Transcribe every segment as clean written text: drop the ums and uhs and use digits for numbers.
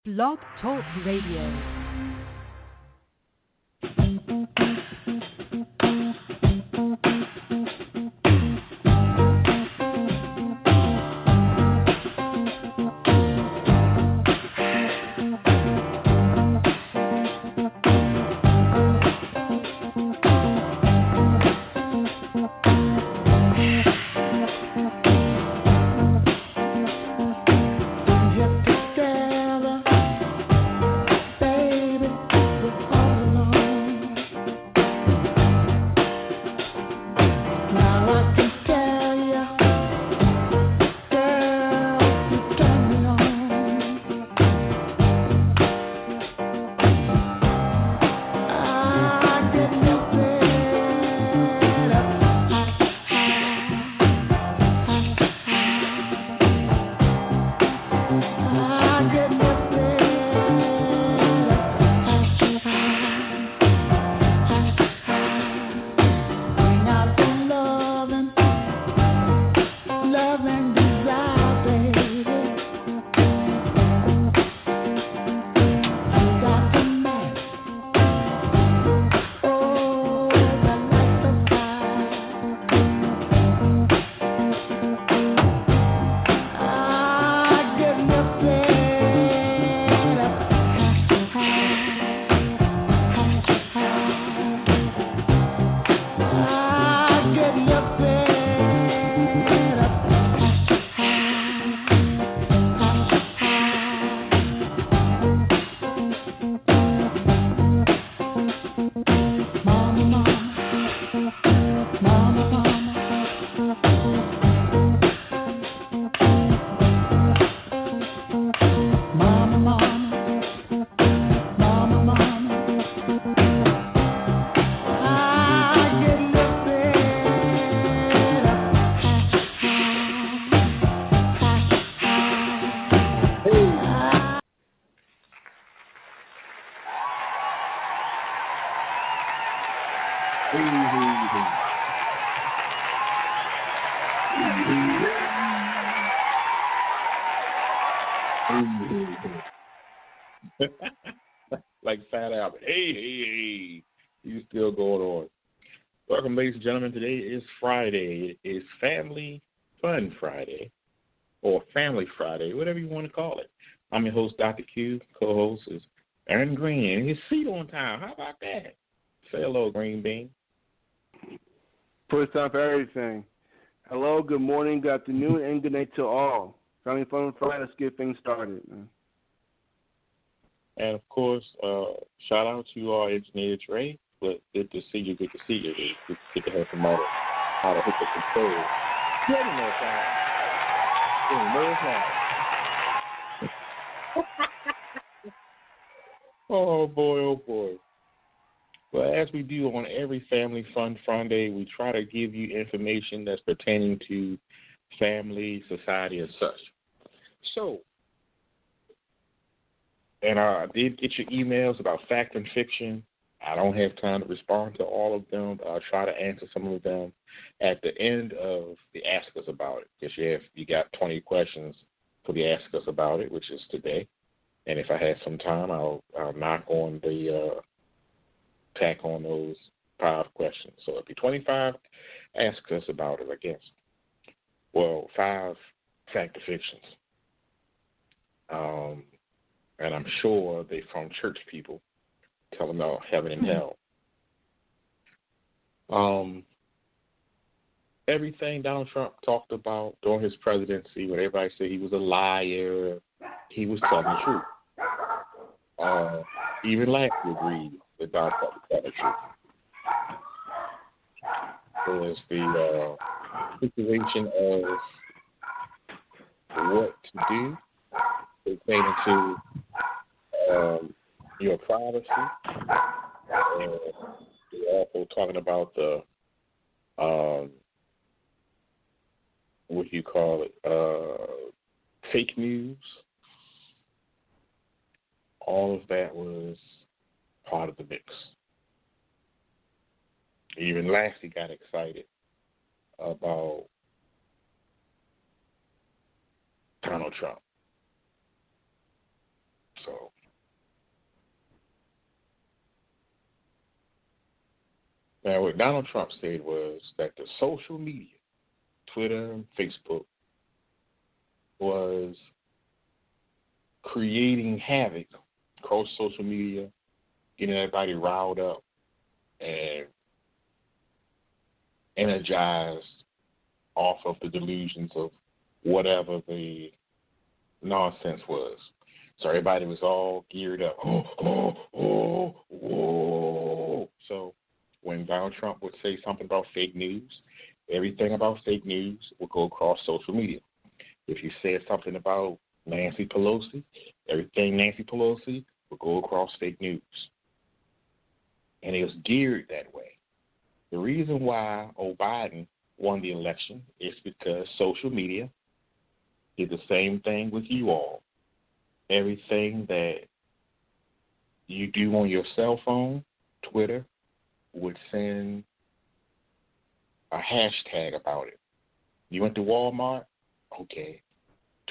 Blog Talk Radio. Like Fat Albert. Hey. You still going on. Welcome, ladies and gentlemen. Today is Friday. It is Family Fun Friday, or Family Friday, whatever you want to call it. I'm your host, Dr. Q. Co-host is Aaron Green. And his seat on time. How about that? Say hello, Green Bean. First time for everything. Hello, good morning, good afternoon, and good night to all. Family Fun Friday. Let's get things started, man. And, of course, shout out to our engineer, Trey. But good to see you. Good to see you. Good to have somebody how to hit the control. Good enough time. Oh, boy. Well, as we do on every Family Fun Friday, we try to give you information that's pertaining to family, society, and such. So, and I did get your emails about fact and fiction. I don't have time to respond to all of them, but I'll try to answer some of them at the end of the Ask Us About It. Because you got 20 questions for the Ask Us About It, which is today. And if I have some time, I'll knock on the tack on those 5 questions. So it'll be 25 Ask Us About It, I guess. Well, 5 fact or fictions. And I'm sure they're from church people. Tell them about heaven and hell. Everything Donald Trump talked about during his presidency, when everybody said he was a liar, he was telling the truth. Even last year agreed that Donald Trump was telling the truth. There's the situation of what to do pertaining to your privacy. We're also talking about the what do you call it? Fake news. All of that was part of the mix. Even Lassie got excited about Donald Trump. So Now, what Donald Trump said was that the social media, Twitter and Facebook, was creating havoc across social media, getting everybody riled up and energized off of the delusions of whatever the nonsense was. So everybody was all geared up. So when Donald Trump would say something about fake news, everything about fake news would go across social media. If you said something about Nancy Pelosi, everything Nancy Pelosi would go across fake news. And it was geared that way. The reason why Biden won the election is because social media did the same thing with you all. Everything that you do on your cell phone, Twitter, would send a hashtag about it. You went to Walmart? Okay.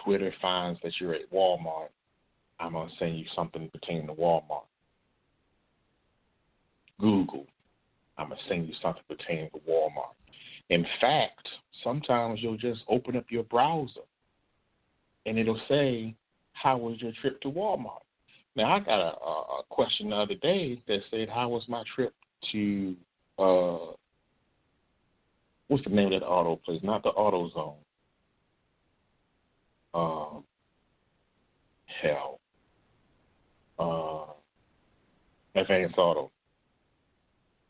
Twitter finds that you're at Walmart. I'm going to send you something pertaining to Walmart. Google, I'm going to send you something pertaining to Walmart. In fact, sometimes you'll just open up your browser and it'll say, how was your trip to Walmart? Now, I got a question the other day that said, how was my trip to, what's the name of that auto place? Not the AutoZone. Advance Auto.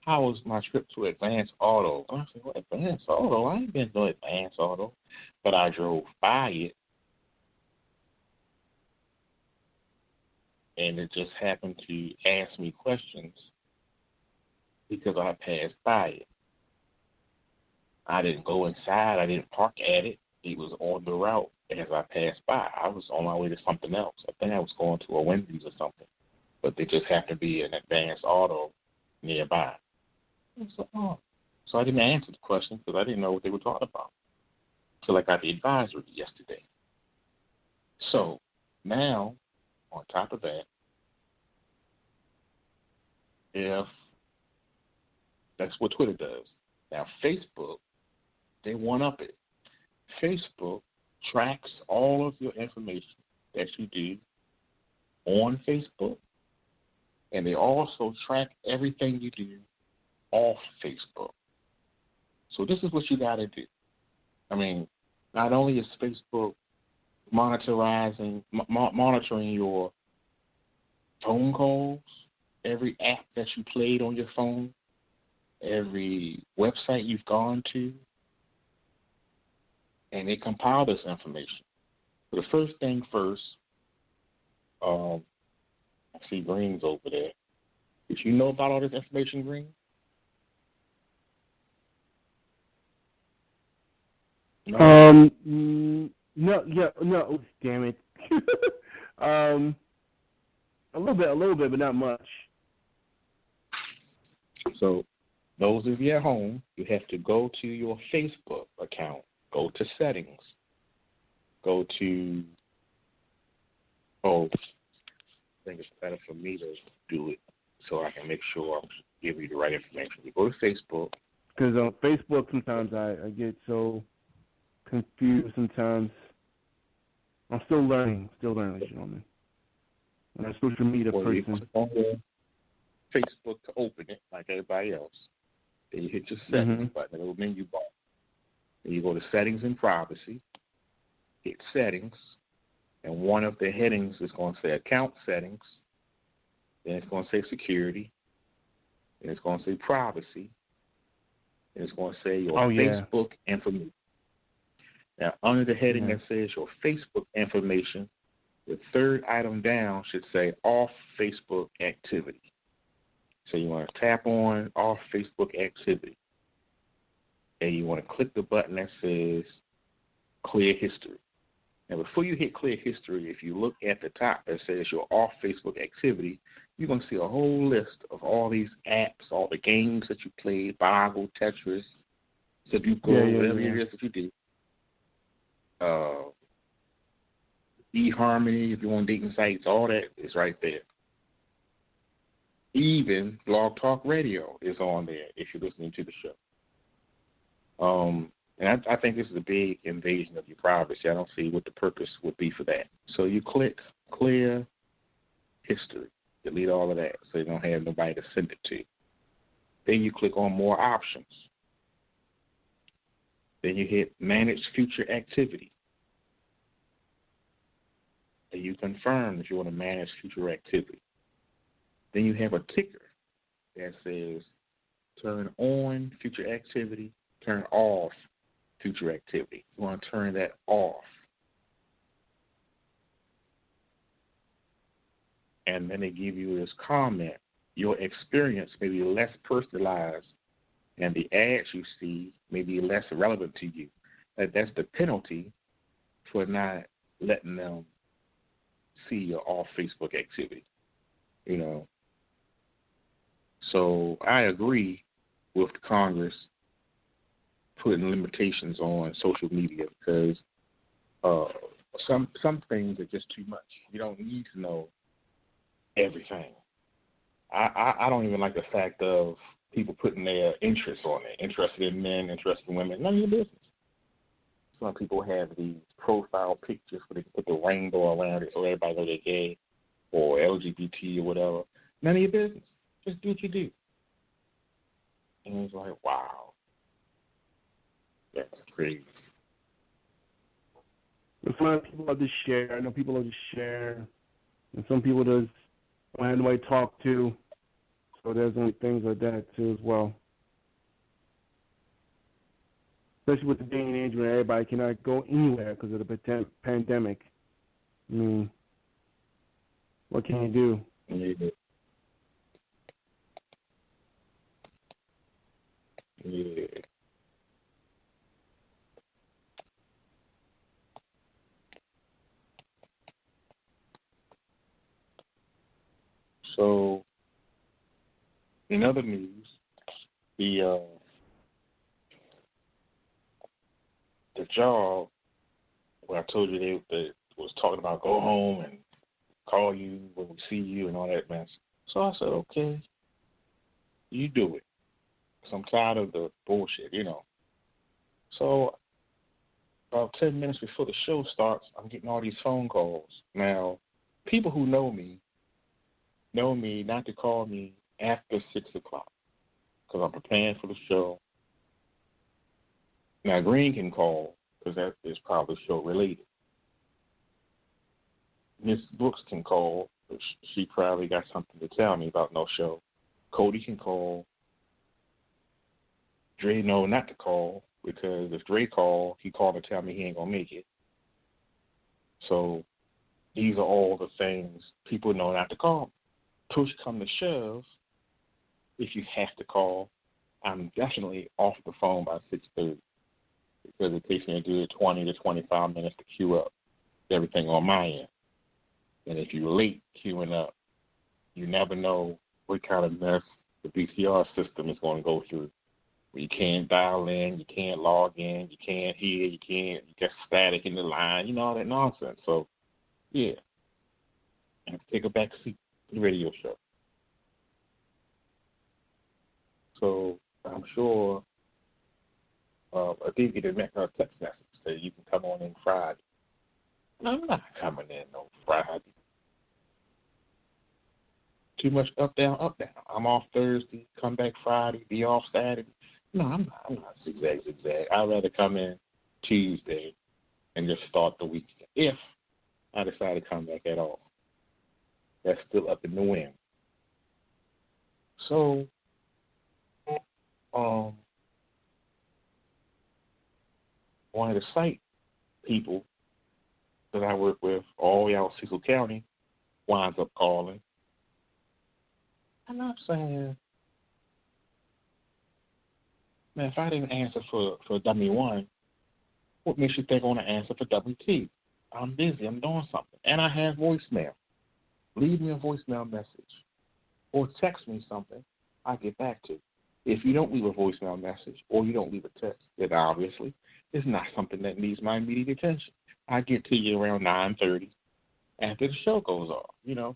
How was my trip to Advance Auto? And I said, well, Advance Auto? I ain't been to Advance Auto, but I drove by it, and it just happened to ask me questions because I passed by it. I didn't go inside. I didn't park at it. It was on the route as I passed by. I was on my way to something else. I think I was going to a Wendy's or something, but there just happened to be an Advance Auto nearby. So I didn't answer the question because I didn't know what they were talking about until I got the advisory yesterday. So now, on top of that, if that's what Twitter does. Now, Facebook, they one-up it. Facebook tracks all of your information that you do on Facebook, and they also track everything you do off Facebook. So this is what you got to do. I mean, not only is Facebook monitoring your phone calls, every app that you played on your phone, every website you've gone to, and they compile this information. So the first thing first, I see Green's over there. Did you know about all this information, Green? No, damn it. A little bit, but not much. So those of you at home, you have to go to your Facebook account, go to settings, go to, I think it's better for me to do it so I can make sure I'm giving you the right information. You go to Facebook. Because on Facebook sometimes I get so confused sometimes. I'm still learning, gentlemen. I'm a social media person. You click on Facebook to open it like everybody else. Then you hit your settings button, a little menu bar. Then you go to settings and privacy, hit settings, and one of the headings is going to say account settings, then it's going to say security, then it's going to say privacy, and it's going to say your Facebook information. Now, under the heading that says your Facebook information, the third item down should say off Facebook activity. So you want to tap on off Facebook activity. And you want to click the button that says clear history. Now, before you hit clear history, if you look at the top that says your off Facebook activity, you're going to see a whole list of all these apps, all the games that you played, Boggle, Tetris, Sudoku, whatever it is that you do. eHarmony, if you're on dating sites, all that is right there. Even Blog Talk Radio is on there if you're listening to the show. And I think this is a big invasion of your privacy. I don't see what the purpose would be for that. So you click clear history, delete all of that so you don't have nobody to send it to. Then you click on more options. Then you hit manage future activity. And you confirm if you want to manage future activity. Then you have a ticker that says turn on future activity, turn off future activity. You want to turn that off. And then they give you this comment. Your experience may be less personalized and the ads you see may be less relevant to you. That's the penalty for not letting them see your off Facebook activity. You know. So I agree with Congress putting limitations on social media because some things are just too much. You don't need to know everything. I don't even like the fact of people putting their interests on it. Interested in men, interested in women. None of your business. Some people have these profile pictures where they can put the rainbow around it so everybody knows they're gay or LGBT or whatever. None of your business. Just do what you do. And it's like, wow. That's crazy. A lot of people love to share. I know people love to share. And some people just don't have nobody to talk to. So there's only things like that, too, as well. Especially with the day and age where everybody cannot go anywhere because of the pandemic. I mean, what can you do? Yeah. Yeah. So, in other news, the job where I told you they was talking about go home and call you when we see you and all that mess. So I said, okay, you do it. So I'm tired of the bullshit, you know. So about 10 minutes before the show starts, I'm getting all these phone calls. Now, people who know me not to call me after 6 o'clock because I'm preparing for the show. Now, Green can call because that is probably show related. Miss Brooks can call because she probably got something to tell me about no show. Cody can call. Dre know not to call because if Dre call, he called to tell me he ain't going to make it. So these are all the things people know not to call. Push come to shove, if you have to call, I'm definitely off the phone by 6:30 because it takes me a good 20 to 25 minutes to queue up everything on my end. And if you're late queuing up, you never know what kind of mess the VCR system is going to go through. You can't dial in, you can't log in, you can't hear, you get static in the line, you know, all that nonsense. So, yeah. And take a back seat to the radio show. So, I'm sure I did get a text message that you can come on in Friday. No, I'm not coming in no Friday. Too much up, down, up, down. I'm off Thursday, come back Friday, be off Saturday. No, I'm not zigzag. I'd rather come in Tuesday and just start the weekend if I decide to come back at all. That's still up in the wind. So, one of the site people that I work with all the way out Cecil County winds up calling. And I'm saying, man, if I didn't answer for W1, what makes you think I want to answer for W2? I'm busy. I'm doing something. And I have voicemail. Leave me a voicemail message or text me something I get back to. If you don't leave a voicemail message or you don't leave a text, then obviously it's not something that needs my immediate attention. I get to you around 9:30 after the show goes off, you know.